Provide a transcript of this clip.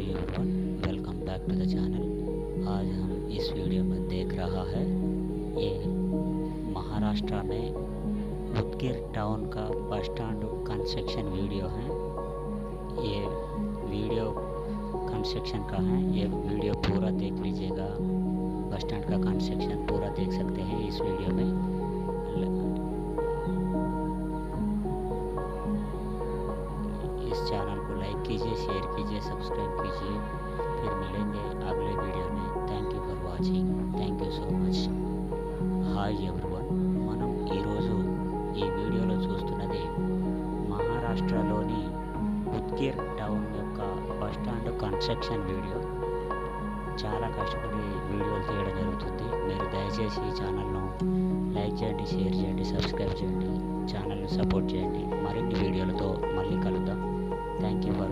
Hi everyone, welcome back to the channel. आज हम इस वीडियो में देख रहा है ये महाराष्ट्र में उदगीर टाउन का बस स्टैंड कंस्ट्रक्शन वीडियो है। ये वीडियो कंस्ट्रक्शन का है। ये वीडियो पूरा देख लीजिएगा। बस स्टैंड का कंस्ट्रक्शन पूरा देख सकते हैं इस वीडियो में। इस चैनल को लाइक कीजिए, शेयर कीजिए, सब्सक्राइब कीजिए। फिर मिलेंगे अगले वीडियो में। Thank you for watching. Thank you so much. Hi everyone, మనం ఈరోజు ఈ వీడియోలో చూస్తున్నది మహారాష్ట్రలోని ఉద్గిర్ టౌన్ యొక్క బస్ స్టాండ్ కన్స్ట్రక్షన్ వీడియో. చాలా కష్టపడి వీడియోలు తీయడం జరుగుతుంది. మీరు దయచేసి ఈ ఛానల్ను లైక్ చేయండి, షేర్ చేయండి, సబ్స్క్రైబ్ చేయండి, ఛానల్ని సపోర్ట్ చేయండి. మరిన్ని వీడియోలతో మళ్ళీ కలుద్దాం. Thank you for